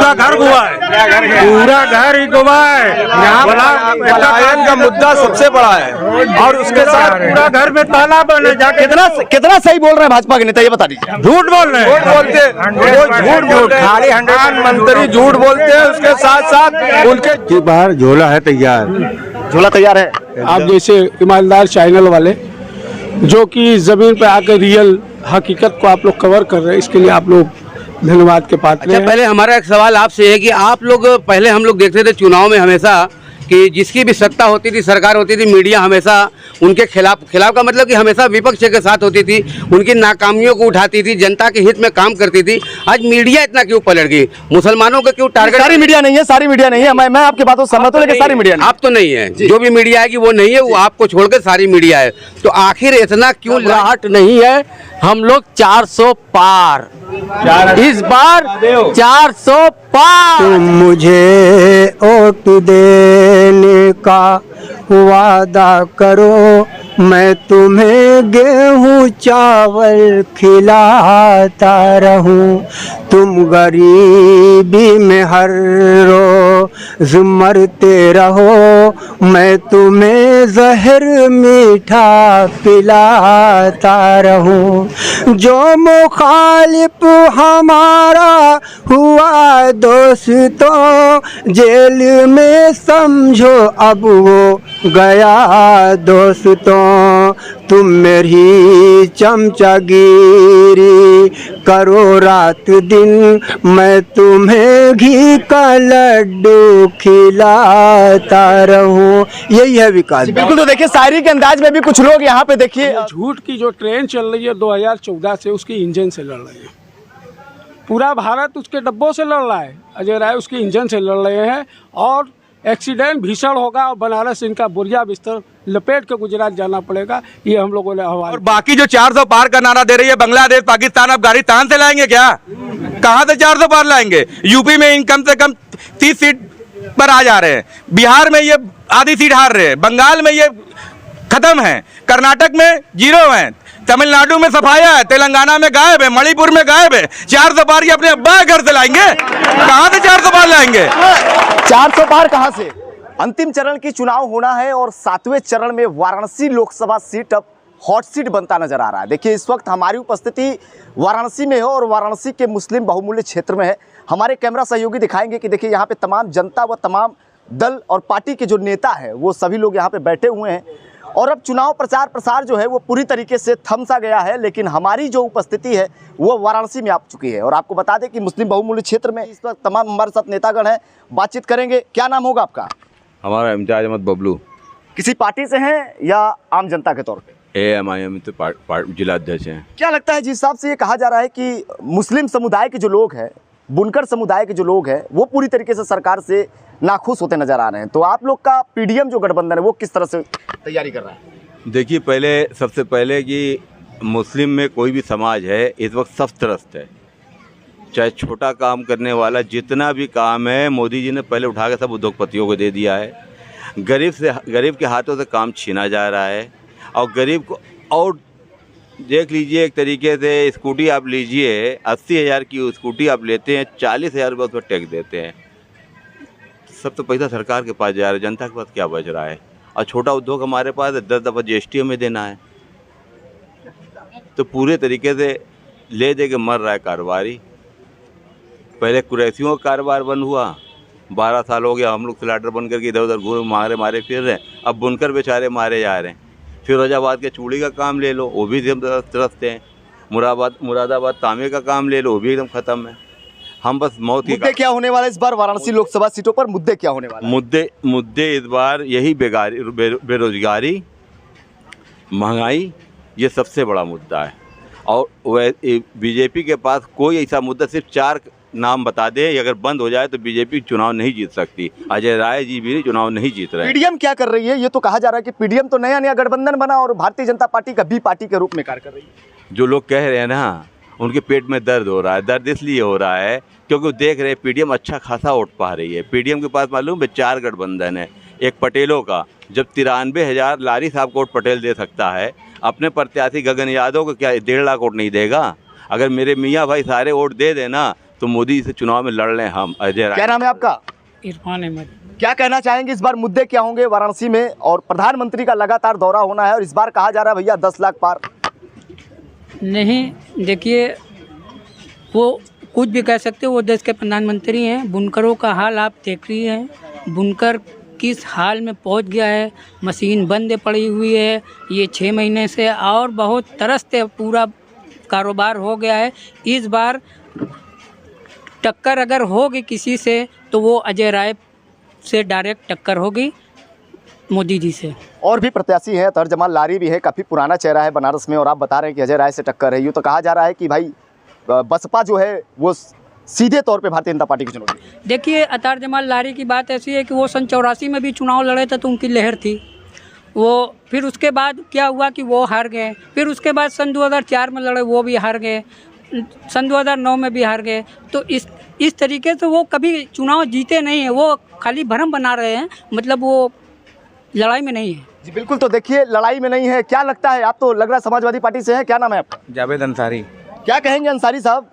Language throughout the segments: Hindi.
पूरा घर घुमा है, पूरा घर ही घुमा है। पलायन का मुद्दा सबसे बड़ा है और उसके साथ पूरा घर में ताला बंद है। जाके कितना सही बोल रहे हैं भाजपा के नेता, ये बता दीजिए। झूठ बोल रहे हैं, झूठ बोलते हैं, प्रधानमंत्री झूठ बोलते हैं। उसके साथ साथ उनके बाहर झोला है तैयार, झोला तैयार है। आप जैसे ईमानदार चैनल वाले जो कि जमीन पे आकर रियल हकीकत को आप लोग कवर कर रहे हैं, इसके लिए आप लोग धन्यवाद के पात्र हैं। पहले हमारा एक सवाल आपसे है कि आप लोग पहले हम लोग देखते थे चुनाव में हमेशा कि जिसकी भी सत्ता होती थी, सरकार होती थी, मीडिया हमेशा उनके खिलाफ का मतलब कि हमेशा विपक्ष के साथ होती थी, उनकी नाकामियों को उठाती थी, जनता के हित में काम करती थी। आज मीडिया इतना क्यों पलट गई? मुसलमानों को क्यों टारगेट? सारी मीडिया नहीं है, सारी मीडिया नहीं है। मैं आपकी बातों से सहमत हूं, लेकिन सारी मीडिया नहीं। आप तो नहीं है, जो भी मीडिया है कि वो नहीं है, वो आपको छोड़कर सारी मीडिया है। तो आखिर इतना क्यों घबराहट नहीं है? हम लोग 400 पार, इस बार 400 पार। मुझे वोट देने का वादा करो, मैं तुम्हें गेहूं चावल खिलाता रहूं। तुम गरीबी में हर रोज मरते रहो, मैं तुम्हें जहर मीठा पिलाता रहूं। जो मुखालिफ हमारा हुआ दोस्तों, जेल में समझो अब वो गया दोस्तों। तुम मेरी चमचागिरी करो रात दिन, मैं तुम्हें घी का लड्डू खिलाता रहूं। यही है विकास। बिल्कुल। तो देखिए शायरी के अंदाज में भी कुछ लोग यहाँ पे देखिए झूठ की जो ट्रेन चल रही है 2014 से, उसके इंजन से लड़ रहे हैं। पूरा भारत उसके डब्बों से लड़ रहा है, अजय राय उसके इंजन से लड़ रहे हैं। और एक्सीडेंट भीषण होगा और बनारस इनका बोरिया बिस्तर लपेट के गुजरात जाना पड़ेगा, ये हम लोगों ने हवाला। और बाकी जो 400 पार का नारा दे रही है बांग्लादेश, पाकिस्तान, अफगानिस्तान से लाएंगे क्या? कहां से 400 पार लाएंगे? यूपी में इन कम से कम 30 सीट पर आ जा रहे हैं, बिहार में ये आधी सीट हार रहे हैं, बंगाल में ये खत्म है, कर्नाटक में 0 है, तमिलनाडु में सफाया है, तेलंगाना में गायब है, मणिपुर में गायब है। 400 पार ये अपने अब्बा घर से लाएंगे? कहां से 400 पार लाएंगे? 400 पार कहां से? अंतिम चरण की चुनाव होना है और 7वें चरण में वाराणसी लोकसभा सीट अब हॉट सीट बनता नजर आ रहा है। देखिए इस वक्त हमारी उपस्थिति वाराणसी में है और वाराणसी के मुस्लिम बहुमूल्य क्षेत्र में है। हमारे कैमरा सहयोगी दिखाएंगे कि देखिए यहाँ पे तमाम जनता व तमाम दल और पार्टी के जो नेता है वो सभी लोग यहाँ पे बैठे हुए हैं। और अब चुनाव प्रचार प्रसार जो है वो पूरी तरीके से थम सा गया है, लेकिन हमारी जो उपस्थिति है वो वाराणसी में आ चुकी है। और आपको बता दें कि मुस्लिम बहुमूल्य क्षेत्र में इस वक्त तमाम हमारे साथ नेतागण हैं, बातचीत करेंगे। क्या नाम होगा आपका? हमारा इम्तियाज अहमद बबलू। किसी पार्टी से हैं या आम जनता के तौर पे? AMIM तो जिला अध्यक्ष हैं। क्या लगता है जिस हिसाब से ये कहा जा रहा है कि मुस्लिम समुदाय के जो लोग हैं, बुनकर समुदाय के जो लोग हैं, वो पूरी तरीके से सरकार से नाखुश होते नजर आ रहे हैं, तो आप लोग का PDM जो गठबंधन है वो किस तरह से तैयारी कर रहा है? देखिए सबसे पहले कि मुस्लिम में कोई भी समाज है इस वक्त सब त्रस्त है। चाहे छोटा काम करने वाला जितना भी काम है मोदी जी ने पहले उठा के सब उद्योगपतियों को दे दिया है। गरीब के हाथों से काम छीना जा रहा है और गरीब को। और देख लीजिए एक तरीके से स्कूटी आप लीजिए, 80,000 की स्कूटी आप लेते हैं, 40,000 रुपये उस पर टैक्स देते हैं। सब तो पैसा सरकार के पास जा रहा है, जनता के पास क्या बच रहा है? और छोटा उद्योग हमारे पास 10 दफ़ा GST में देना है, तो पूरे तरीके से ले दे के मर रहा है कारोबारी। पहले कुरैशियों का कारोबार बंद हुआ, 12 साल हो गया हम लोग सिलेंडर बन करके इधर उधर घूम मारे फिर रहे हैं। अब बुनकर बेचारे मारे जा रहे हैं। फिरोजाबाद के चूड़ी का काम ले लो, वो भी एकदम त्रस्त हैं। मुरादाबाद तांबे का काम ले लो, वो भी एकदम ख़त्म है। हम बस मौत की। मुद्दे क्या होने वाले इस बार वाराणसी लोकसभा सीटों पर? मुद्दे क्या होने वाले? मुद्दे इस बार यही बेरोजगारी, महंगाई, ये सबसे बड़ा मुद्दा है। और बीजेपी के पास कोई ऐसा मुद्दा, सिर्फ 4 नाम बता दे, अगर बंद हो जाए तो बीजेपी चुनाव नहीं जीत सकती। अजय राय जी भी चुनाव नहीं जीत रहे। PDM क्या कर रही है? ये तो कहा जा रहा है कि PDM तो नया गठबंधन बना और भारतीय जनता पार्टी का बी पार्टी के रूप में कार्य कर रही है। जो लोग कह रहे हैं ना, उनके पेट में दर्द हो रहा है। दर्द इसलिए हो रहा है क्योंकि वो देख रहे हैं PDM अच्छा खासा वोट पा रही है। PDM के पास मालूम है 4 गठबंधन है। एक पटेलों का, जब 93,000 लारी साहब को वोट पटेल दे सकता है, अपने प्रत्याशी गगन यादव को क्या 1.5 लाख वोट नहीं देगा? अगर मेरे मियाँ भाई सारे वोट दे देना तो मोदी जी से चुनाव में लड़ रहे हैं हम अजय राय। क्या नाम है आपका? इरफान अहमद। क्या कहना चाहेंगे इस बार मुद्दे क्या होंगे वाराणसी में? और प्रधानमंत्री का लगातार दौरा होना है और इस बार कहा जा रहा है भैया 10 लाख पार। नहीं, देखिए, वो कुछ भी कह सकते हो, वो देश के प्रधानमंत्री हैं। बुनकरों का हाल आप देख रही हैं, बुनकर किस हाल में पहुंच गया है। मशीन बंद पड़ी हुई है ये 6 महीने से, और बहुत तरसते पूरा कारोबार हो गया है। इस बार टक्कर अगर होगी किसी से तो वो अजय राय से डायरेक्ट टक्कर होगी, मोदी जी से। और भी प्रत्याशी हैं, तर्जमान लारी भी है, काफ़ी पुराना चेहरा है बनारस में, और आप बता रहे हैं कि अजय राय से टक्कर है। यूँ तो कहा जा रहा है कि भाई बसपा जो है वो सीधे तौर पे भारतीय जनता पार्टी की चुनौती। देखिए, अतार जमाल लारी की बात ऐसी है कि वो सन 84 में भी चुनाव लड़े थे तो उनकी लहर थी। वो फिर उसके बाद क्या हुआ कि वो हार गए, फिर उसके बाद सन 2004 में लड़े, वो भी हार गए, सन 2009 में भी हार गए। तो इस तरीके से वो कभी चुनाव जीते नहीं हैं, वो खाली भ्रम बना रहे हैं, मतलब वो लड़ाई में नहीं है। जी बिल्कुल, तो देखिए लड़ाई में नहीं है। क्या लगता है, आप तो लग रहा है समाजवादी पार्टी से हैं, क्या नाम है आपका? जावेद अंसारी। क्या कहेंगे अंसारी साहब,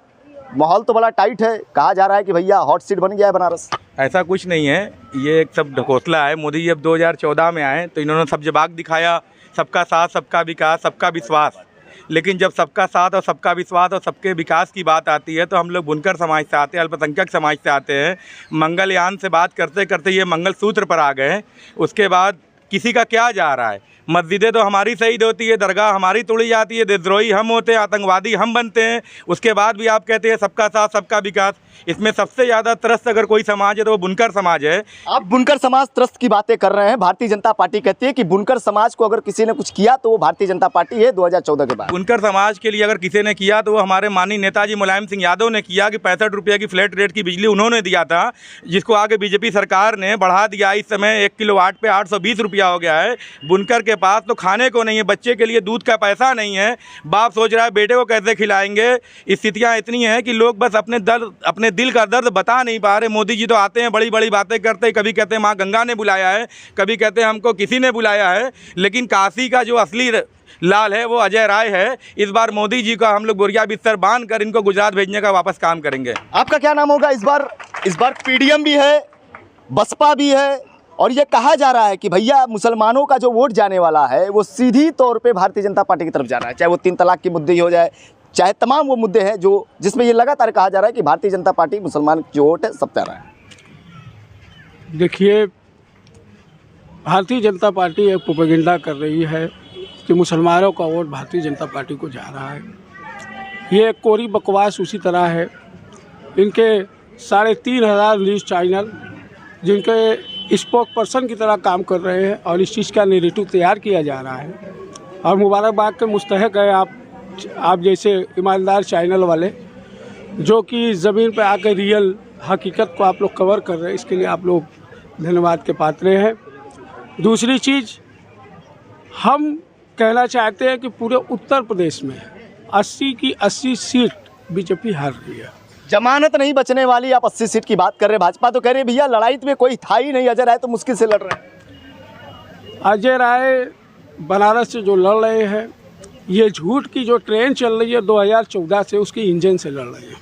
माहौल तो बड़ा टाइट है, कहा जा रहा है कि भैया हॉट सीट बन गया है बनारस। ऐसा कुछ नहीं है, ये एक सब ढकोसला है। मोदी जी अब 2014 में आए तो इन्होंने सब जवाब दिखाया, सबका साथ, सबका विकास, सबका विश्वास। लेकिन जब सबका साथ और सबका विश्वास और सबके विकास की बात आती है तो हम लोग बुनकर समाज से आते हैं, अल्पसंख्यक समाज से आते हैं। मंगलयान से बात करते करते ये मंगलसूत्र पर आ गए। उसके बाद किसी का क्या जा रहा है? मस्जिदें तो हमारी शहीद होती है, दरगाह हमारी तोड़ी जाती है, देशद्रोही हम होते हैं, आतंकवादी हम बनते हैं। उसके बाद भी आप कहते हैं सबका साथ सबका विकास। इसमें सबसे ज़्यादा त्रस्त अगर कोई समाज है तो वो बुनकर समाज है। आप बुनकर समाज त्रस्त की बातें कर रहे हैं। भारतीय जनता पार्टी कहती है कि बुनकर समाज को अगर किसी ने कुछ किया तो वो भारतीय जनता पार्टी है 2014 के बाद। बुनकर समाज के लिए अगर किसी ने किया तो वो हमारे माननीय नेताजी मुलायम सिंह यादव ने किया कि 65 रुपये की फ्लैट रेट की बिजली उन्होंने दिया था, जिसको आगे बीजेपी सरकार ने बढ़ा दिया। इस समय 1 किलोवाट पे 820 रुपया हो गया है। बुनकर के पास तो खाने को नहीं है, बच्चे के लिए दूध का पैसा नहीं है, बाप सोच रहा है बेटे को कैसे खिलाएंगे। स्थितियाँ इतनी हैं कि लोग बस अपने दिल का दर्द बता नहीं पा रहे। मोदी जी तो आते हैं, बड़ी बड़ी बातें करते हैं, कभी कहते हैं माँ गंगा ने बुलाया है, कभी कहते हैं हमको किसी ने बुलाया है, लेकिन काशी का जो असली लाल है वो अजय राय है। इस बार मोदी जी का हम लोग बोरिया बिस्तर बांध कर इनको गुजरात भेजने का वापस काम करेंगे। आपका क्या नाम होगा? इस बार पीडीएम भी है, बसपा भी है, और ये कहा जा रहा है कि भैया मुसलमानों का जो वोट जाने वाला है वो सीधी तौर पे भारतीय जनता पार्टी की तरफ जा रहा है, चाहे वो 3 तलाक की मुद्दे ही हो जाए, चाहे तमाम वो मुद्दे हैं जो जिसमें ये लगातार कहा जा रहा है कि भारतीय जनता पार्टी मुसलमान जो वोट है सब जा रहा है। देखिए, भारतीय जनता पार्टी एक प्रोपेगेंडा कर रही है कि मुसलमानों का वोट भारतीय जनता पार्टी को जा रहा है। ये एक कोरी बकवास उसी तरह है। इनके 3,500 न्यूज़ चैनल जिनके स्पोक पर्सन की तरह काम कर रहे हैं और इस चीज़ का नैरेटिव तैयार किया जा रहा है। और मुबारकबाद के मुस्तहक है आप जैसे ईमानदार चैनल वाले जो कि ज़मीन पे आकर रियल हकीकत को आप लोग कवर कर रहे हैं, इसके लिए आप लोग धन्यवाद के पात्र हैं। दूसरी चीज़, हम कहना चाहते हैं कि पूरे उत्तर प्रदेश में 80 की 80 सीट बीजेपी हार रही है। जमानत नहीं बचने वाली, आप 80 सीट की बात कर रहे हैं। भाजपा तो कह रही है भैया लड़ाई में कोई था ही नहीं, अजय राय तो मुश्किल से लड़ रहे हैं। अजय राय बनारस से जो लड़ रहे हैं, ये झूठ की जो ट्रेन चल रही है 2014 से, उसके इंजन से लड़ रहे हैं।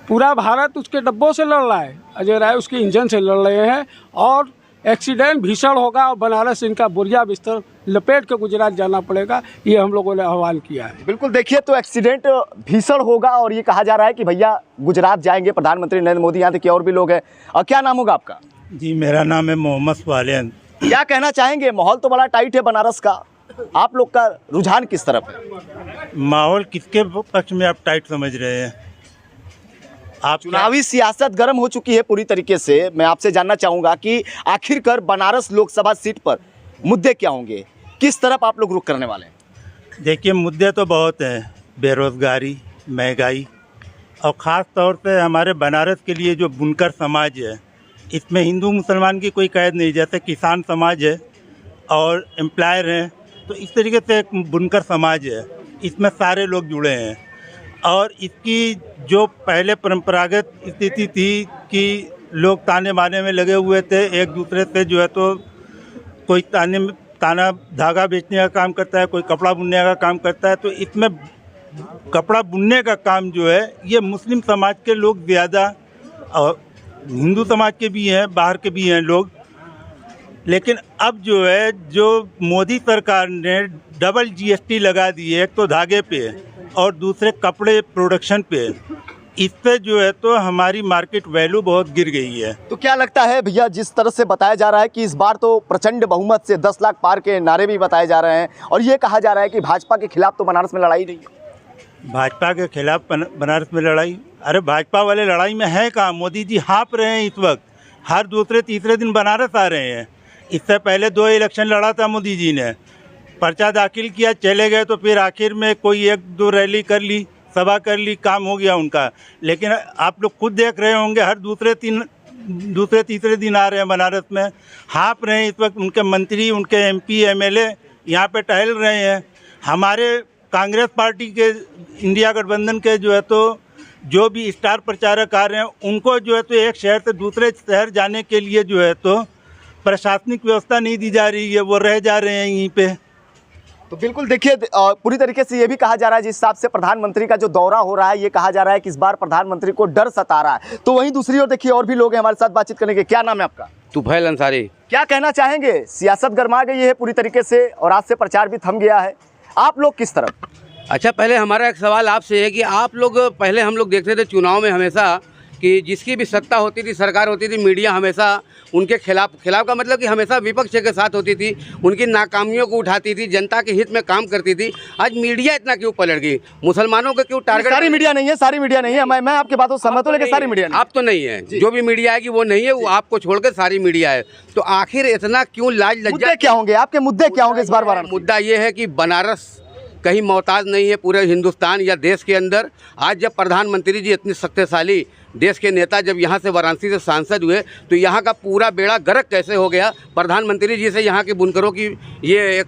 पूरा भारत उसके डब्बों से लड़ रहा है, अजय राय उसके इंजन से लड़ रहे हैं। और एक्सीडेंट भीषण होगा और बनारस इनका बोरिया बिस्तर लपेट के गुजरात जाना पड़ेगा, ये हम लोगों ने आह्वान किया है। बिल्कुल, देखिए तो एक्सीडेंट भीषण होगा और ये कहा जा रहा है कि भैया गुजरात जाएंगे प्रधानमंत्री नरेंद्र मोदी। यहाँ तक और भी लोग हैं। और क्या नाम होगा आपका? जी, मेरा नाम है मोहम्मद स्वालियन। क्या कहना चाहेंगे, माहौल तो बड़ा टाइट है बनारस का, आप लोग का रुझान किस तरफ है? माहौल किसके पक्ष में आप टाइट समझ रहे हैं? आप चुनावी सियासत गर्म हो चुकी है पूरी तरीके से। मैं आपसे जानना चाहूँगा कि आखिरकार बनारस लोकसभा सीट पर मुद्दे क्या होंगे, किस तरफ आप लोग रुख करने वाले हैं? देखिए, मुद्दे तो बहुत हैं, बेरोज़गारी, महंगाई, और ख़ास तौर पे हमारे बनारस के लिए जो बुनकर समाज है, इसमें हिंदू मुसलमान की कोई कैद नहीं। जैसे किसान समाज है और एम्प्लॉयर हैं, तो इस तरीके से एक बुनकर समाज है, इसमें सारे लोग जुड़े हैं। और इसकी जो पहले परंपरागत स्थिति थी कि लोग ताने बाने में लगे हुए थे, एक दूसरे से जो है तो कोई ताना धागा बेचने का काम करता है, कोई कपड़ा बुनने का काम करता है, तो इसमें कपड़ा बुनने का काम जो है ये मुस्लिम समाज के लोग ज़्यादा, और हिंदू समाज के भी हैं, बाहर के भी हैं लोग। लेकिन अब जो है, जो मोदी सरकार ने डबल जीएसटी लगा दी है, एक तो धागे पे और दूसरे कपड़े प्रोडक्शन पे, इससे जो है तो हमारी मार्केट वैल्यू बहुत गिर गई है। तो क्या लगता है भैया, जिस तरह से बताया जा रहा है कि इस बार तो प्रचंड बहुमत से 10 लाख पार के नारे भी बताए जा रहे हैं, और ये कहा जा रहा है कि भाजपा के खिलाफ तो बनारस में लड़ाई नहीं है। भाजपा के खिलाफ बनारस में लड़ाई? अरे भाजपा वाले लड़ाई में है कहाँ? मोदी जी हाँप रहे हैं इस वक्त, हर दूसरे तीसरे दिन बनारस आ रहे हैं। इससे पहले 2 इलेक्शन लड़ा था मोदी जी ने, पर्चा दाखिल किया, चले गए, तो फिर आखिर में कोई 1-2 रैली कर ली, सभा कर ली, काम हो गया उनका। लेकिन आप लोग खुद देख रहे होंगे, हर दूसरे तीसरे दिन आ रहे हैं बनारस में, हाँप रहे हैं इस वक्त। उनके मंत्री, उनके MP MLA यहाँ पे टहल रहे हैं। हमारे कांग्रेस पार्टी के, इंडिया गठबंधन के जो है तो जो भी स्टार प्रचारक आ रहे हैं, उनको जो है तो एक शहर से दूसरे शहर जाने के लिए जो है तो प्रशासनिक व्यवस्था नहीं दी जा रही है, वो रह जा रहे हैं यहीं पे। तो बिल्कुल देखिए, पूरी तरीके से ये भी कहा जा रहा है, जिस हिसाब से प्रधानमंत्री का जो दौरा हो रहा है, ये कहा जा रहा है कि इस बार प्रधानमंत्री को डर सता रहा है। तो वहीं दूसरी ओर देखिए, और भी लोग हैं हमारे साथ बातचीत करने के। क्या नाम है आपका? तुफैल अंसारी। क्या कहना चाहेंगे? सियासत गर्मा गई है पूरी तरीके से, और आज से प्रचार भी थम गया है, आप लोग किस तरफ? अच्छा, पहले हमारा एक सवाल आपसे है कि आप लोग, पहले हम लोग देखते थे चुनाव में हमेशा कि जिसकी भी सत्ता होती थी, सरकार होती थी, मीडिया हमेशा उनके खिलाफ का मतलब कि हमेशा विपक्ष के साथ होती थी, उनकी नाकामियों को उठाती थी, जनता के हित में काम करती थी। आज मीडिया इतना क्यों पलट गई? मुसलमानों को क्यों टारगेट? सारी मीडिया नहीं है, सारी मीडिया नहीं है, मैं आपकी बातों से सहमत हूं, लेकिन सारी मीडिया आप तो नहीं है, जो भी मीडिया है कि वो नहीं है, वो आपको छोड़कर सारी मीडिया है। तो आखिर इतना क्यों लाज लज्जा? क्या होंगे आपके मुद्दे, क्या होंगे इस बार वाराणसी? मुद्दा ये है कि बनारस कहीं मोहताज नहीं है पूरे हिंदुस्तान या देश के अंदर। आज जब प्रधानमंत्री जी इतनी शक्तिशाली देश के नेता जब यहाँ से वाराणसी से सांसद हुए, तो यहाँ का पूरा बेड़ा गर्क कैसे हो गया? प्रधानमंत्री जी से यहाँ के बुनकरों की ये एक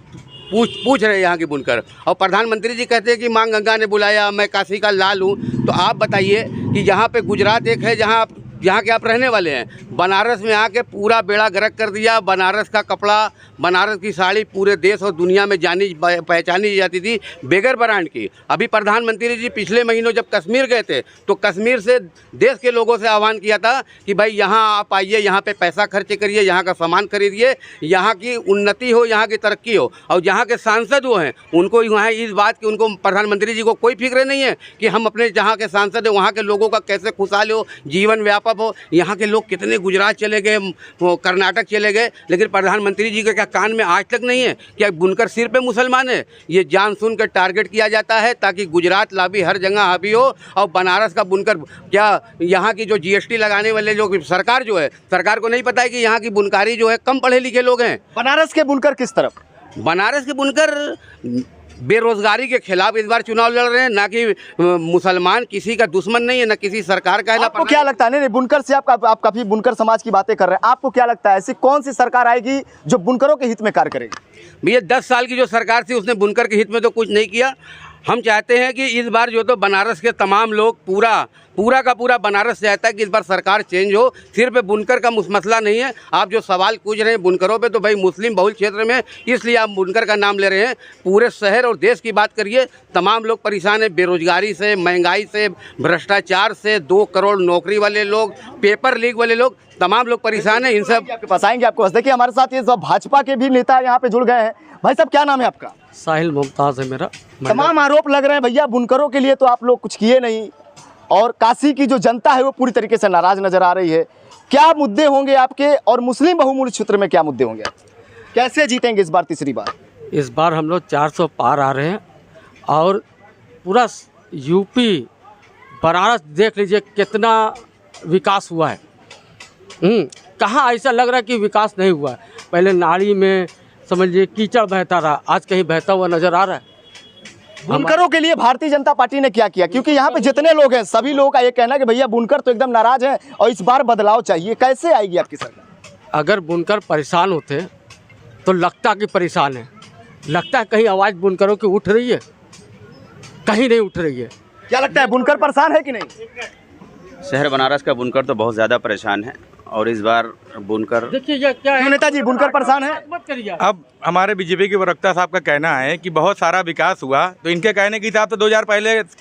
पूछ रहे यहाँ के बुनकर, और प्रधानमंत्री जी कहते हैं कि माँ गंगा ने बुलाया, मैं काशी का लाल हूँ। तो आप बताइए कि यहाँ पे गुजरात एक है जहाँ के आप रहने वाले हैं, बनारस में आके पूरा बेड़ा गर्क कर दिया। बनारस का कपड़ा, बनारस की साड़ी पूरे देश और दुनिया में जानी पहचानी जाती थी बेगर ब्रांड की। अभी प्रधानमंत्री जी पिछले महीनों जब कश्मीर गए थे, तो कश्मीर से देश के लोगों से आह्वान किया था कि भाई यहाँ आप आइए, यहाँ पे पैसा खर्च करिए, यहाँ का सामान खरीदिए, यहाँ की उन्नति हो, यहाँ की तरक्की हो। और जहाँ के सांसद वो हैं, उनको यहाँ इस बात की, उनको प्रधानमंत्री जी को कोई फिक्र नहीं है कि हम अपने जहाँ के सांसद हैं वहाँ के लोगों का कैसे खुशहाल हो, जीवन व्यापक हो। यहाँ के लोग कितने गुजरात चले गए, कर्नाटक चले गए, लेकिन प्रधानमंत्री जी के क्या कान में आज तक नहीं है? क्या बुनकर सिर पे मुसलमान है? ये जान सुन कर टारगेट किया जाता है ताकि गुजरात लाभी हर जगह हावी हो, और बनारस का बुनकर, क्या यहाँ की जो GST लगाने वाले लोग, सरकार जो है, सरकार को नहीं पता है कि यहाँ की बुनकारी जो है कम पढ़े लिखे लोग हैं। बनारस के बुनकर किस तरफ? बनारस के बुनकर बेरोजगारी के खिलाफ इस बार चुनाव लड़ रहे हैं, ना कि मुसलमान किसी का दुश्मन नहीं है, ना किसी सरकार का है। आपको क्या लगता है? नहीं, बुनकर से आप काफी बुनकर समाज की बातें कर रहे हैं, आपको क्या लगता है ऐसी कौन सी सरकार आएगी जो बुनकरों के हित में कार्य करेगी? भैया 10 साल की जो सरकार थी उसने बुनकर के हित में तो कुछ नहीं किया। हम चाहते हैं कि इस बार जो तो बनारस के तमाम लोग, पूरा का पूरा बनारस चाहता है कि इस बार सरकार चेंज हो। सिर्फ बुनकर का मसला नहीं है। आप जो सवाल पूछ रहे हैं बुनकरों पे, तो भाई मुस्लिम बहुल क्षेत्र में इसलिए आप बुनकर का नाम ले रहे हैं। पूरे शहर और देश की बात करिए, तमाम लोग परेशान हैं बेरोजगारी से, महंगाई से, भ्रष्टाचार से। 2 करोड़ नौकरी वाले लोग, पेपर लीक वाले लोग, तमाम लोग परेशान हैं। इन सब आपके पास आएंगे, आपको देखिए हमारे साथ ये भाजपा के भी नेता यहाँ पे जुड़ गए हैं। भाई साहब, क्या नाम है आपका? साहिल मुमताज है मेरा। तमाम आरोप लग रहे हैं भैया बुनकरों के लिए तो आप लोग कुछ किए नहीं, और काशी की जो जनता है वो पूरी तरीके से नाराज नजर आ रही है। क्या मुद्दे होंगे आपके, और मुस्लिम बहुमूल्य क्षेत्र में क्या मुद्दे होंगे? कैसे जीतेंगे इस बार, तीसरी बार? इस बार हम लोग 400 पार आ रहे हैं, और पूरा यूपी, बनारस देख लीजिए कितना विकास हुआ है। कहाँ ऐसा लग रहा है कि विकास नहीं हुआ है? पहले नाली में समझिए कीचड़ बहता रहा, आज कहीं बहता हुआ नजर आ रहा है। बुनकरों के लिए भारतीय जनता पार्टी ने क्या किया? क्योंकि यहाँ पे जितने लोग हैं सभी लोगों का ये कहना है कि भैया बुनकर तो एकदम नाराज है और इस बार बदलाव चाहिए। कैसे आएगी आपकी सरकार? अगर बुनकर परेशान होते तो लगता कि परेशान है, लगता है कहीं आवाज़ बुनकरों की उठ रही है, कहीं नहीं उठ रही है। क्या लगता है बुनकर परेशान है कि नहीं? शहर बनारस का बुनकर तो बहुत ज़्यादा परेशान है, और इस बार बुनकर देखिए ये क्या क्यों नेताजी बुनकर परेशान है? मत करिए। अब हमारे बीजेपी के वक्ता साहब का कहना है कि बहुत सारा विकास हुआ, तो इनके कहने के हिसाब से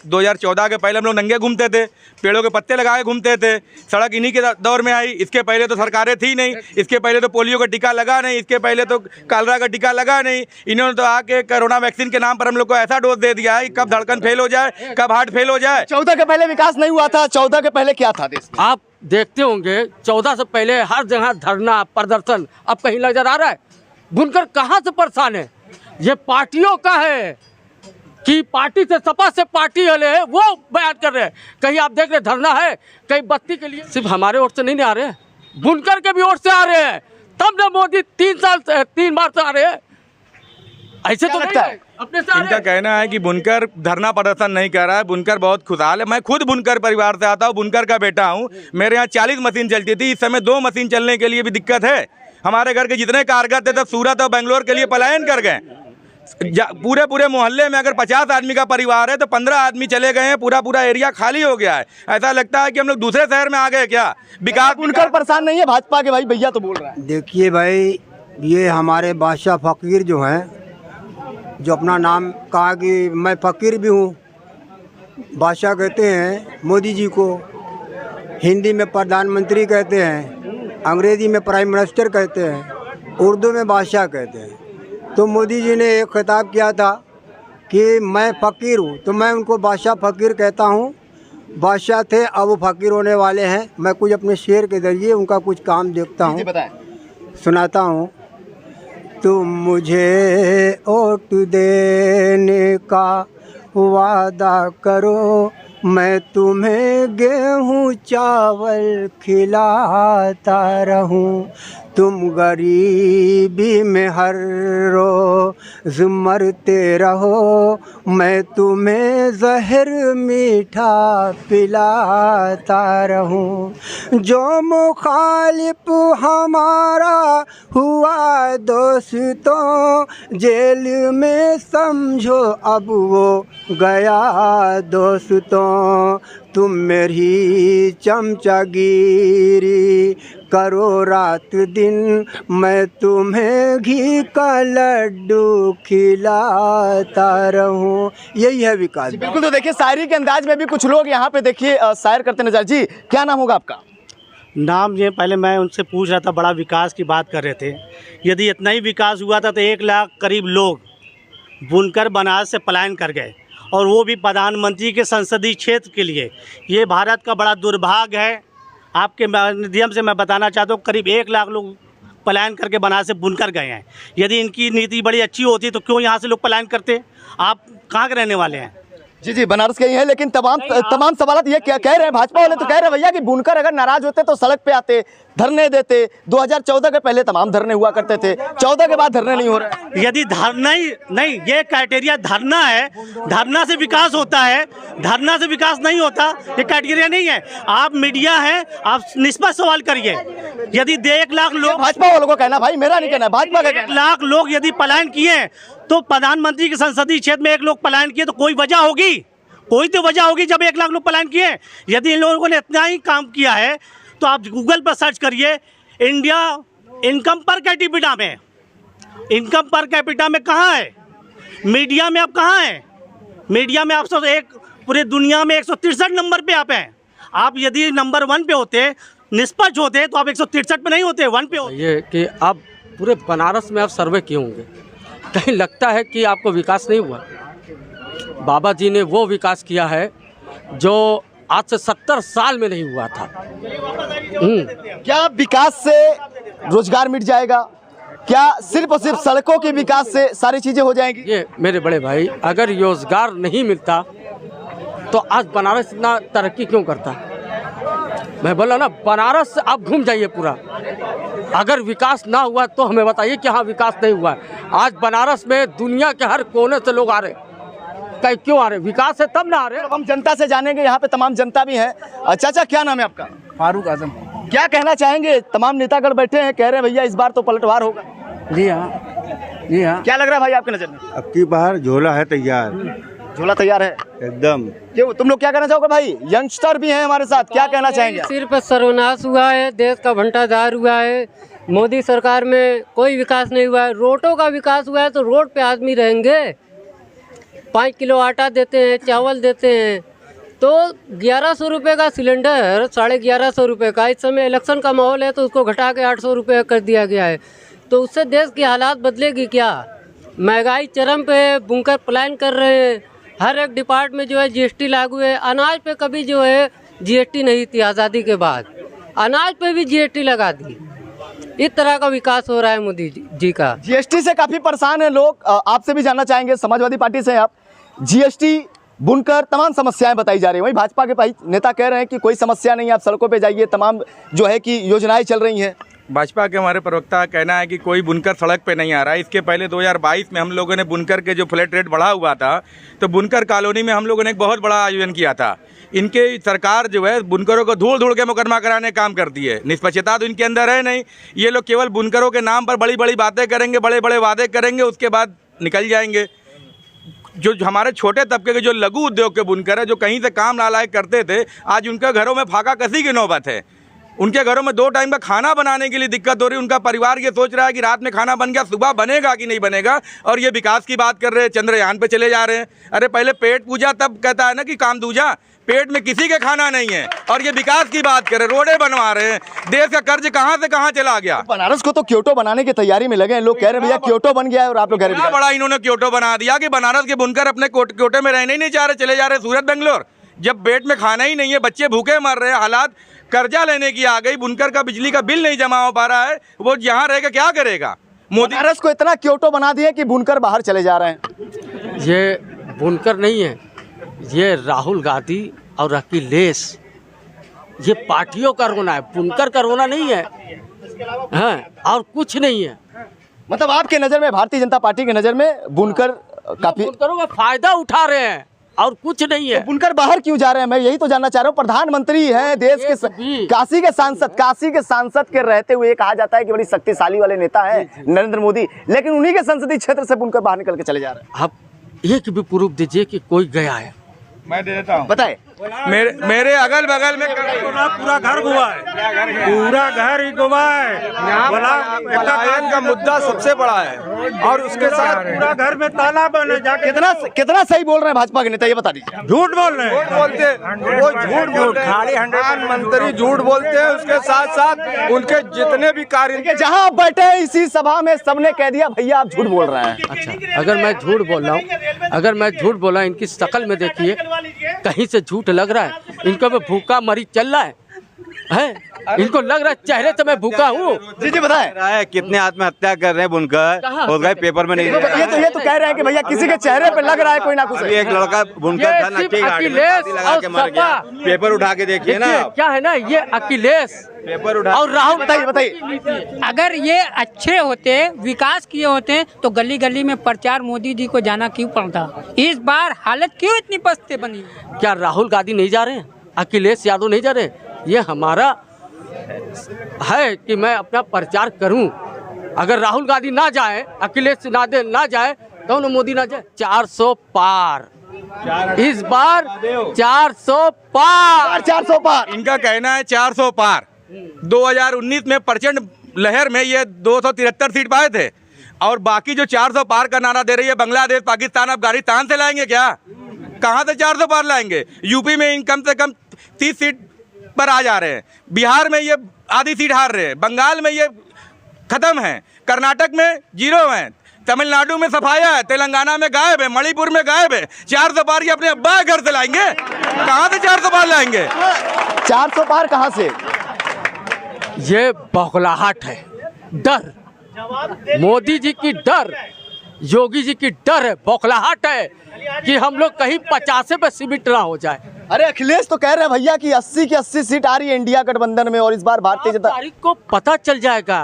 2014 के पहले हम लोग नंगे घूमते थे, पेड़ों के पत्ते लगा के घूमते थे, सड़क इन्हीं के दौर में आई। इसके पहले तो सरकारें थी नहीं, इसके पहले तो पोलियो का टीका लगा नहीं, इसके पहले तो कालरा का टीका लगा नहीं। इन्होंने तो आके कोरोना वैक्सीन के नाम पर हम लोग को ऐसा डोज दे दिया है कि कब धड़कन फेल हो जाए, कब हार्ट फेल हो जाए। 14 के पहले विकास नहीं हुआ था, 14 के पहले क्या था देश में? आप देखते होंगे 14 से पहले हर जगह धरना प्रदर्शन, अब कहीं नजर आ रहा है? बुनकर कहाँ से परेशान है? ये पार्टियों का है कि पार्टी से सपा से पार्टी वाले है वो बयान कर रहे हैं। कहीं आप देख रहे धरना है, कहीं बत्ती के लिए सिर्फ हमारे ओर से नहीं आ रहे हैं, बुनकर के भी ओर से आ रहे हैं। तब न मोदी 3 बार से आ रहे हैं, ऐसे तो लगता है अपने से। इनका कहना है कि बुनकर धरना प्रदर्शन नहीं कर रहा है, बुनकर बहुत खुशहाल है। मैं खुद बुनकर परिवार से आता हूँ, बुनकर का बेटा हूँ। मेरे यहाँ 40 मशीन चलती थी, इस समय 2 मशीन चलने के लिए भी दिक्कत है। हमारे घर के जितने कारगर थे सब सूरत और बेंगलोर के लिए पलायन कर गए। पूरे मोहल्ले में अगर 50 आदमी का परिवार है तो 15 आदमी चले गए हैं, पूरा एरिया खाली हो गया है। ऐसा लगता है कि हम लोग दूसरे शहर में आ गए क्या? विकास बुनकर परेशान नहीं है भाजपा के? भाई भैया तो बोल रहा है। देखिए भाई, ये हमारे बादशाह फ़कीर जो हैं, जो अपना नाम कहा कि मैं फ़कीर भी हूँ, बादशाह कहते हैं मोदी जी को, हिंदी में प्रधानमंत्री कहते हैं, अंग्रेज़ी में प्राइम मिनिस्टर कहते हैं, उर्दू में बादशाह कहते हैं। तो मोदी जी ने एक खिताब किया था कि मैं फ़कीर हूँ, तो मैं उनको बादशाह फ़कीर कहता हूँ। बादशाह थे, अब वो फ़कीर होने वाले हैं। मैं कुछ अपने शेर के ज़रिए उनका कुछ काम देखता हूँ, सुनाता हूँ। तुम मुझे वोट देने का वादा करो, मैं तुम्हें गेहूँ चावल खिलाता रहूं। तुम गरीबी में हर रोज मरते रहो, मैं तुम्हें जहर मीठा पिलाता रहूं। जो मुखालिफ हमारा हुआ दोस्तों, जेल में समझो अब वो गया दोस्तों। तुम मेरी चमचागिरी करो रात दिन, मैं तुम्हें घी का लड्डू खिलाता रहूं। यही है विकास। बिल्कुल। तो देखिए शायरी के अंदाज में भी कुछ लोग यहाँ पे देखिए शायर करते नजर। जी क्या नाम होगा आपका? नाम ये पहले मैं उनसे पूछ रहा था, बड़ा विकास की बात कर रहे थे। यदि इतना ही विकास हुआ था तो 1 लाख करीब लोग बुनकर बनारस से पलायन कर गए, और वो भी प्रधानमंत्री के संसदीय क्षेत्र के लिए। ये भारत का बड़ा दुर्भाग्य है। आपके माध्यम से मैं बताना चाहता हूँ, करीब 1 लाख लोग पलायन करके बनारस से बुनकर गए हैं। यदि इनकी नीति बड़ी अच्छी होती तो क्यों यहाँ से लोग पलायन करते? आप कहाँ के रहने वाले हैं? जी बनारस के ही है, लेकिन तमाम सवाल ये क्या कह रहे हैं भाजपा वाले? तो कह रहे हैं भैया कि बुनकर अगर नाराज होते तो सड़क पे आते, धरने देते। 2014 के पहले तमाम धरने हुआ करते थे, 14 के बाद धरने नहीं हो रहे। यदि धरना ही नहीं, ये क्राइटेरिया धरना है, धरना से विकास होता है, धरना से विकास नहीं होता, ये क्राइटेरिया नहीं है। आप मीडिया है, आप निष्पक्ष सवाल करिए। यदि 1 लाख लोग, भाजपा वालों को कहना, भाई मेरा नहीं कहना, भाजपा का कहना, 1 लाख लोग यदि पलायन किए तो प्रधानमंत्री के संसदीय क्षेत्र में 1 लोग पलायन किए तो कोई वजह होगी, कोई तो वजह होगी जब 1 लाख लोग पलायन किए। यदि इन लोगों ने इतना ही काम किया है तो आप गूगल पर सर्च करिए, इंडिया इनकम पर कैपिटा में, इनकम पर कैपिटा में कहाँ है? मीडिया में आप कहाँ हैं? मीडिया में आप सब एक पूरे दुनिया में 163 नंबर पे आप हैं। आप यदि नंबर 1 पे होते, निष्पक्ष होते, तो आप 163 पे नहीं होते, 1 पे होते। ये कि आप पूरे बनारस में आप सर्वे किए होंगे, कहीं लगता है कि आपको विकास नहीं हुआ? बाबा जी ने वो विकास किया है जो आज से 70 साल में नहीं हुआ था। क्या विकास से रोजगार मिट जाएगा? क्या सिर्फ और सिर्फ सड़कों के विकास से सारी चीजें हो जाएंगी? ये मेरे बड़े भाई, अगर रोजगार नहीं मिलता तो आज बनारस इतना तरक्की क्यों करता? मैं बोला ना, बनारस आप घूम जाइए पूरा, अगर विकास ना हुआ तो हमें बताइए कि हाँ विकास नहीं हुआ। आज बनारस में दुनिया के हर कोने से लोग आ रहे, कहीं क्यों आ रहे? विकास है तब ना आ रहे। हम जनता से जानेंगे, यहाँ पे तमाम जनता भी है। चाचा क्या नाम है आपका? फारूक आजम। क्या कहना चाहेंगे? तमाम नेतागण बैठे हैं, कह रहे हैं भैया इस बार तो पलटवार होगा। जी हाँ, जी हाँ। क्या लग रहा है भाई आपके नजर में? अब की बार झोला है तैयार, झोला तैयार है एकदम। क्यों, तुम लोग क्या कहना चाहोगे भाई? यंगस्टर भी हैं हमारे साथ, क्या कहना चाहेंगे? सिर्फ सर्वनाश हुआ है, देश का भंटाधार हुआ है। मोदी सरकार में कोई विकास नहीं हुआ है। रोडों का विकास हुआ है तो रोड पे आदमी रहेंगे। 5 किलो आटा देते हैं, चावल देते हैं, तो 1100 रुपये का सिलेंडर 1150 रुपये का। इस समय इलेक्शन का माहौल है तो उसको घटा के 800 रुपये कर दिया गया है। तो उससे देश की हालात बदलेगी क्या? महंगाई चरम पे है, बुनकर पलायन कर रहे हैं। हर एक डिपार्ट में जो है जीएसटी लागू है। अनाज पे कभी जो है जीएसटी नहीं थी आज़ादी के बाद, अनाज पे भी जीएसटी लगा दी। इस तरह का विकास हो रहा है मोदी जी का। जीएसटी से काफी परेशान है लोग। आपसे भी जानना चाहेंगे, समाजवादी पार्टी से आप। जीएसटी, बुनकर, तमाम समस्याएं बताई जा रही हैं। वहीं भाजपा के भाई नेता कह रहे हैं कि कोई समस्या नहीं है, आप सड़कों पे जाइए, तमाम जो है कि योजनाएं चल रही हैं। भाजपा के हमारे प्रवक्ता का कहना है कि कोई बुनकर सड़क पे नहीं आ रहा है। इसके पहले 2022 में हम लोगों ने बुनकर के जो फ्लैट रेट बढ़ा हुआ था, तो बुनकर कॉलोनी में हम लोगों ने एक बहुत बड़ा आयोजन किया था। इनके सरकार जो है बुनकरों को धूल धूल के मुकदमा कराने का काम करती है। निष्पक्षता तो इनके अंदर है नहीं। ये लोग केवल बुनकरों के नाम पर बड़ी बड़ी बातें करेंगे, बड़े बड़े वादे करेंगे, उसके बाद निकल जाएंगे। जो हमारे छोटे तबके के जो लघु उद्योग के बुनकर है, जो कहीं से काम लायक करते थे, आज उनके घरों में फाका कसी की नौबत है। उनके घरों में 2 टाइम का खाना बनाने के लिए दिक्कत हो रही है। उनका परिवार ये सोच रहा है कि रात में खाना बन गया, सुबह बनेगा कि नहीं बनेगा। और ये विकास की बात कर रहे हैं, चंद्रयान पे चले जा रहे हैं। अरे पहले पेट पूजा तब कहता है ना कि काम दूजा। पेट में किसी के खाना नहीं है और ये विकास की बात कर रहे हैं, रोडें बनवा रहे हैं। देश का कर्ज कहाँ से कहाँ चला गया। बनारस को तो क्योटो बनाने की तैयारी में लगे हैं। लोग कह रहे हैं भैया क्योटो बन गया है और आप लोग कह रहे हैं बड़ा इन्होंने क्योटो बना दिया कि बनारस के बुनकर अपने क्योटे में रहने ही नहीं चाह रहे, चले जा रहे सूरत बेंगलोर। जब पेट में खाना ही नहीं है, बच्चे भूखे मर रहे हैं, हालात कर्जा लेने की आ गई, बुनकर का बिजली का बिल नहीं जमा हो पा रहा है, वो यहाँ रह के क्या करेगा? मोदी बनारस को इतना क्योटो बना दिया कि बुनकर बाहर चले जा रहे हैं। ये बुनकर नहीं है, ये राहुल गांधी और अखिलेश, ये पार्टियों का रोना है, बुनकर का रोना नहीं है। हाँ, और कुछ नहीं है। मतलब आपके नज़र में, भारतीय जनता पार्टी की नज़र में बुनकर काफी बुनकरों का फायदा उठा रहे हैं और कुछ नहीं है। तो बुनकर बाहर क्यों जा रहे हैं? मैं यही तो जानना चाह रहा हूँ। प्रधानमंत्री हैं देश के, काशी के सांसद के रहते हुए कहा जाता है कि बड़ी शक्तिशाली वाले नेता हैं नरेंद्र मोदी, लेकिन उन्हीं के संसदीय क्षेत्र से बुनकर बाहर निकल के चले जा रहे हैं। आप एक भी प्रूफ दीजिए कि कोई गया है। मैं दे देता हूँ, बताए। मेरे अगल बगल में पूरा घर घुमा है, पूरा घर ही घुमा है। पलायन का मुद्दा सबसे बड़ा है और उसके साथ पूरा घर में ताला बने जाके। कितना सही बोल रहे हैं भाजपा के नेता, ये बता दीजिए। झूठ बोल रहे हैं, वो झूठ खाली प्रधानमंत्री झूठ बोलते हैं। उसके साथ साथ उनके जितने भी कार्य, जहाँ आप बैठे हैं इसी सभा में सबने कह दिया भैया आप झूठ बोल रहे हैं। अच्छा, अगर मैं झूठ बोल रहा हूँ, अगर मैं झूठ बोला, इनकी शक्ल में देखिए कहीं से झूठ लग रहा है। इनको मैं भूखा मरीज चल रहा है, इनको लग रहा है चेहरे से मैं भूखा हूँ। जी बताए। कितने आत्महत्या कर रहे हैं बुनकर, हो गए पेपर में नहीं। ये तो कह रहे हैं कि भैया किसी के चेहरे पे लग रहा है कोई ना कुछ। एक लड़का बुनकर था, नक्की गाड़ी में लगा के मर गया। पेपर उठा के देखिए ना, क्या है ना, ये अखिलेश पेपर उठा और राहुल। बताइए। अगर ये अच्छे होते, विकास किए होते, तो गली गली में प्रचार मोदी जी को जाना क्यों पड़ता? इस बार हालत क्यों इतनी पस्ते बनी? क्या राहुल गांधी नहीं जा रहे हैं, अखिलेश यादव नहीं जा रहे? ये हमारा है कि मैं अपना प्रचार करूं। अगर राहुल गांधी ना जाए, अखिलेश ना जाए, तो मोदी ना जाए। 400 पार इस बार, 400 पार, 400 पार। इनका कहना है 400 पार। 2019 में प्रचंड लहर में ये 273 सीट पाए थे और बाकी जो 400 पार का नारा दे रही है बांग्लादेश, पाकिस्तान, अफगानिस्तान से लाएंगे क्या? कहाँ से 400 पार लाएंगे? यूपी में इन कम से कम 30 सीट पर आ जा रहे हैं, बिहार में ये आधी सीट हार रहे हैं, बंगाल में ये खत्म है, कर्नाटक में 0 है, तमिलनाडु में सफाया है, तेलंगाना में गायब है, मणिपुर में गायब है। 400 पार ये अपने अब्बा घर से लाएंगे? कहाँ से 400 पार लाएंगे? 400 पार कहाँ से? ये बौखलाहट है, डर, मोदी जी की डर, योगी जी की डर है, बौखलाहट है कि हम लोग कहीं 50 पे सीमित ना हो जाए। अरे अखिलेश तो कह रहे हैं भैया कि 80 की 80 सीट आ रही है इंडिया गठबंधन में और इस बार भारतीय जनता तारीख को पता चल जाएगा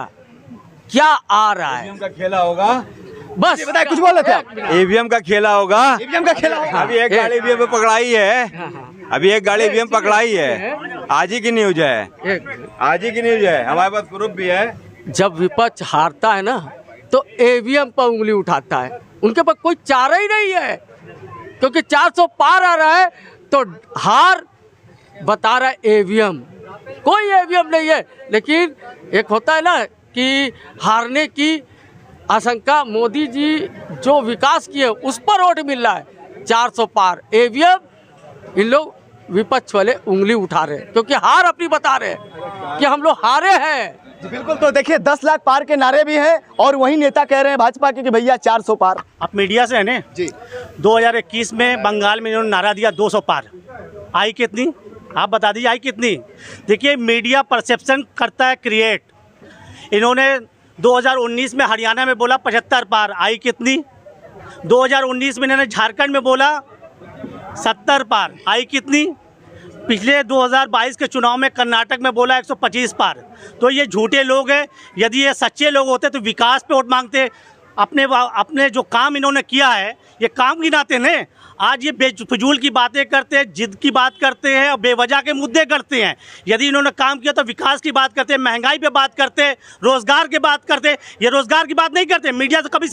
क्या आ रहा है। का खेला होगा, बस बताए। कुछ बोल रहे थे आप? ईवीएम का खेला होगा। ईवीएम का खेला होगा। अभी एक गाड़ी ईवीएम में पकड़ाई है, अभी एक गाड़ी ईवीएम पकड़ाई है। आज ही की न्यूज है, आज ही की न्यूज है, हमारे पास प्रूफ भी है। जब विपक्ष हारता है ना, तो ईवीएम पर उंगली उठाता है। उनके पास कोई चारा ही नहीं है, क्योंकि 400 पार आ रहा है तो हार बता रहा है ईवीएम। कोई ईवीएम नहीं है, लेकिन एक होता है ना कि हारने की आशंका। मोदी जी जो विकास किए उस पर वोट मिल रहा है। 400 पार ईवीएम, इन लोग विपक्ष वाले उंगली उठा रहे हैं क्योंकि हार अपनी बता रहे हैं कि हम लोग हारे हैं। बिल्कुल, तो देखिए 10 लाख पार के नारे भी हैं और वही नेता कह रहे हैं भाजपा के कि भैया 400 पार। आप मीडिया से है ना जी। 2021 में बंगाल में इन्होंने नारा दिया 200 पार, आई कितनी? आप बता दीजिए आई कितनी? देखिए मीडिया परसेप्शन करता है क्रिएट। इन्होंने 2019 में हरियाणा में बोला 75 पार, आई कितनी? 2019 में इन्होंने झारखंड में बोला 70 पार, आई कितनी? पिछले 2022 के चुनाव में कर्नाटक में बोला 125 पार। तो ये झूठे लोग हैं। यदि ये सच्चे लोग होते तो विकास पे वोट मांगते। अपने जो काम इन्होंने किया है ये काम गिनाते हैं। आज ये बेफजूल की बातें करते हैं, जिद की बात करते हैं और बेवजह के मुद्दे करते हैं। यदि इन्होंने काम किया तो विकास की बात करते हैं, महंगाई पे बात करते हैं, रोजगार की बात करते हैं। ये रोजगार की बात नहीं करते। मीडिया तो कभी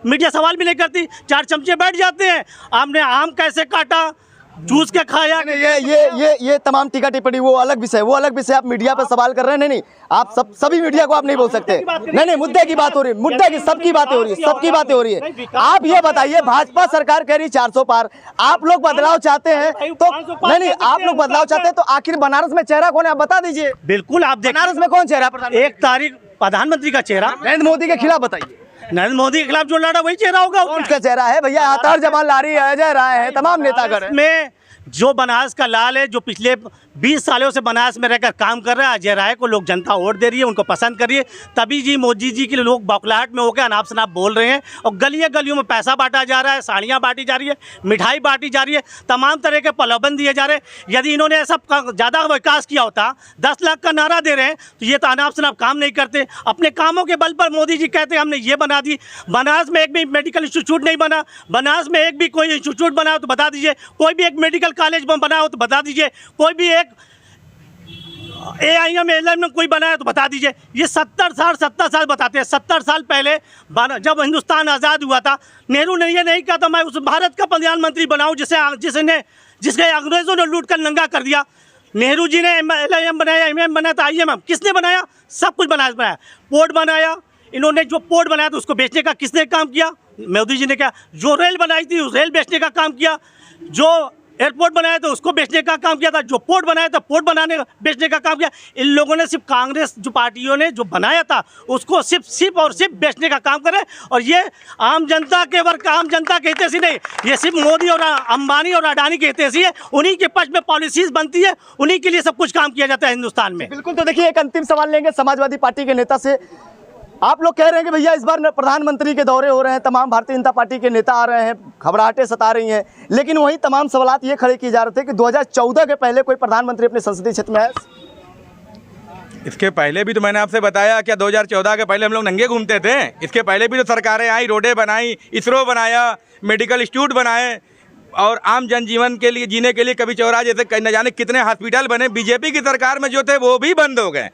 मीडिया सवाल भी नहीं करती। 4 चमचे बैठ जाते हैं। आपने आम कैसे काटा, जूस के खाया। ये तमाम टीका टिप्पणी वो अलग विषय। आप मीडिया पर सवाल कर रहे हैं। नहीं, आप सभी मीडिया को आप नहीं बोल सकते। नहीं, मुद्दे की बात हो रही है। मुद्दे की सबकी बातें हो रही है। आप ये बताइए, भाजपा सरकार कह रही 400 पार, आप लोग बदलाव चाहते हैं तो नहीं, आप लोग बदलाव चाहते हैं तो आखिर बनारस में चेहरा कौन है, आप बता दीजिए। बिल्कुल, आप बनारस में कौन चेहरा? 1 तारीख प्रधानमंत्री का चेहरा। नरेंद्र मोदी के खिलाफ बताइए। नरेंद्र मोदी के खिलाफ जो लड़ा वही चेहरा होगा। उनका चेहरा है भैया। आतार जमान लारी, अजय राय है, तमाम नेतागण में जो बनारस का लाल है, जो पिछले 20 सालों से बनारस में रहकर काम कर रहा है, अजय राय को लोग जनता वोट दे रही है, उनको पसंद कर रही है। तभी जी मोदी जी के लोग बौखलाहट में होकर अनाप शनाप बोल रहे हैं और गलियों में पैसा बांटा जा रहा है, साड़ियाँ बांटी जा रही है, मिठाई बांटी जा रही है, तमाम तरह के प्रलोभन दिए जा रहे हैं। यदि इन्होंने सब ज़्यादा विकास किया होता, 10 लाख का नारा दे रहे हैं, तो ये तो अनाप शनाप काम नहीं करते। अपने कामों के बल पर मोदी जी कहते हैं हमने ये बना दी। बनारस में एक भी मेडिकल इंस्टीट्यूट नहीं बना। बनारस में एक भी कोई इंस्टीट्यूट बना हो तो बता दीजिए। कोई भी एक मेडिकल कॉलेज बना हो तो बता दीजिए। कोई भी एक AIM में कोई बनाया तो बता दीजिए। ये 70 साल बताते हैं। 70 साल पहले जब हिंदुस्तान आज़ाद हुआ था, नेहरू ने ये नहीं कहा था मैं उस भारत का प्रधानमंत्री बनाऊं जिसके अंग्रेजों ने लूट कर नंगा कर दिया। नेहरू जी ने LIM बनाया, MM बनाया, तो IM किसने बनाया? सब कुछ बनाया। पोर्ट बनाया, इन्होंने जो पोर्ट बनाया तो उसको बेचने का किसने काम किया? मोदी जी ने किया। जो रेल बनाई थी उस रेल बेचने का काम किया। जो एयरपोर्ट बनाया तो उसको बेचने का काम किया था। जो पोर्ट बनाया तो पोर्ट बेचने का काम किया। इन लोगों ने सिर्फ कांग्रेस जो पार्टियों ने जो बनाया था उसको सिर्फ बेचने का काम करे। और ये आम जनता के वर्ग, आम जनता के हितैषी नहीं, ये सिर्फ मोदी और अंबानी और अडानी के हितैषी है। उन्हीं के पक्ष में पॉलिसीज बनती है, उन्हीं के लिए सब कुछ काम किया जाता है हिंदुस्तान में। बिल्कुल, तो देखिए एक अंतिम सवाल लेंगे समाजवादी पार्टी के नेता से। आप लोग कह रहे हैं कि भैया इस बार प्रधानमंत्री के दौरे हो रहे हैं, तमाम भारतीय जनता पार्टी के नेता आ रहे हैं, घबराहटें सता रही हैं, लेकिन वहीं तमाम सवालात ये खड़े किए जा रहे थे कि 2014 के पहले कोई प्रधानमंत्री अपने संसदीय क्षेत्र में आया? इसके पहले भी तो मैंने आपसे बताया, क्या 2014 के पहले हम लोग नंगे घूमते थे? इसके पहले भी तो सरकारें आई, रोडें बनाई, इसरो बनाया, मेडिकल इंस्टीट्यूट बनाए और आम जनजीवन के लिए जीने के लिए कभी चौरा जैसे न जाने कितने हॉस्पिटल बने। बीजेपी की सरकार में जो थे वो भी बंद हो गए।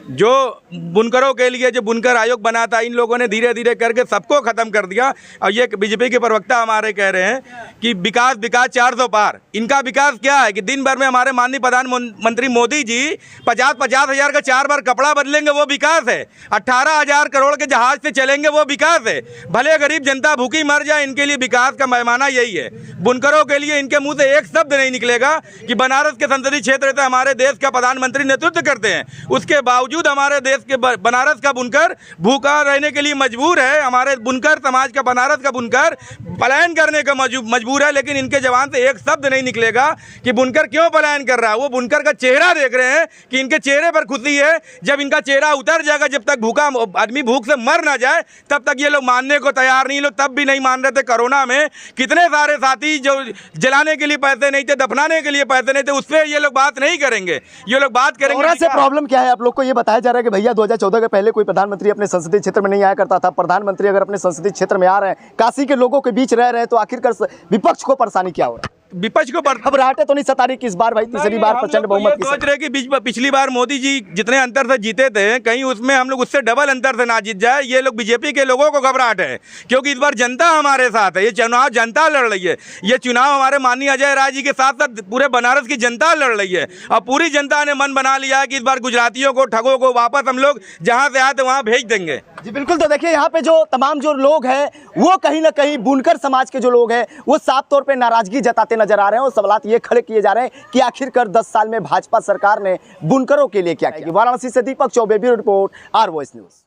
जो बुनकरों के लिए जो बुनकर आयोग बना था, इन लोगों ने धीरे धीरे करके सबको ख़त्म कर दिया। और ये बीजेपी के प्रवक्ता हमारे कह रहे हैं कि विकास 400 पार। इनका विकास क्या है कि दिन भर में हमारे माननीय प्रधानमंत्री मोदी जी 50-50 हज़ार का 4 बार कपड़ा बदलेंगे, वो विकास है। 18,000 करोड़ के जहाज से चलेंगे, वो विकास है। भले गरीब जनता भूखी मर जाए, इनके लिए विकास का पैमाना यही है। बुनकरों के लिए इनके मुँह से एक शब्द नहीं निकलेगा कि बनारस के संसदीय क्षेत्र से हमारे देश का प्रधानमंत्री नेतृत्व करते हैं। उसके बावजूद हमारे देश के बनारस का बुनकर भूखा रहने के लिए मजबूर है। हमारे बुनकर समाज का, बनारस का बुनकर पलायन करने का मजबूर है। लेकिन इनके जवान से एक शब्द नहीं निकलेगा कि बुनकर क्यों पलायन कर रहा है। वो बुनकर का चेहरा देख रहे हैं कि इनके चेहरे पर खुशी है। जब इनका चेहरा उतर जाएगा, जब तक भूखा आदमी भूख से मर ना जाए, तब तक ये लोग मानने को तैयार नहीं। लोग तब भी नहीं मान रहे थे। कोरोना में कितने सारे साथी जो जलाने के लिए पैसे नहीं थे, दफनाने के लिए पैसे नहीं थे, उस पर ये लोग बात नहीं करेंगे। ये लोग बात करेंगे। से प्रॉब्लम क्या है आप लोग को? ये बताया जा रहा है कि भैया 2014 के पहले कोई प्रधानमंत्री अपने संसदीय क्षेत्र में नहीं आया करता था। प्रधानमंत्री अगर अपने संसदीय क्षेत्र में आ रहे हैं, काशी के लोगों के बीच रह रहे हैं, तो आखिरकार विपक्ष को परेशानी क्या हो रहा है? विपक्ष को घबराहटें तो नहीं सता रही कि इस बार भाई तीसरी बार प्रचंड बहुमत की सोच रहे कि पिछली बार मोदी जी जितने अंतर से जीते थे कहीं उसमें हम लोग उससे डबल अंतर से ना जीत जाए। ये लोग बीजेपी के लोगों को घबराहट है क्योंकि इस बार जनता हमारे साथ है। ये चुनाव जनता लड़ रही है। ये चुनाव हमारे माननीय अजय राय जी के साथ साथ पूरे बनारस की जनता लड़ रही है और पूरी जनता ने मन बना लिया है कि इस बार गुजरातियों को, ठगों को वापस हम लोग जहाँ से आए थे वहाँ भेज देंगे। जी बिल्कुल। तो देखिए यहाँ पे जो तमाम जो लोग हैं वो कहीं ना कहीं बुनकर समाज के जो लोग हैं वो साफ तौर पे नाराजगी जताते नजर आ रहे हैं और सवाल ये खड़े किए जा रहे हैं कि आखिरकार 10 साल में भाजपा सरकार ने बुनकरों के लिए क्या किया। वाराणसी से Deepak Chaubey, bureau report, R Voice news.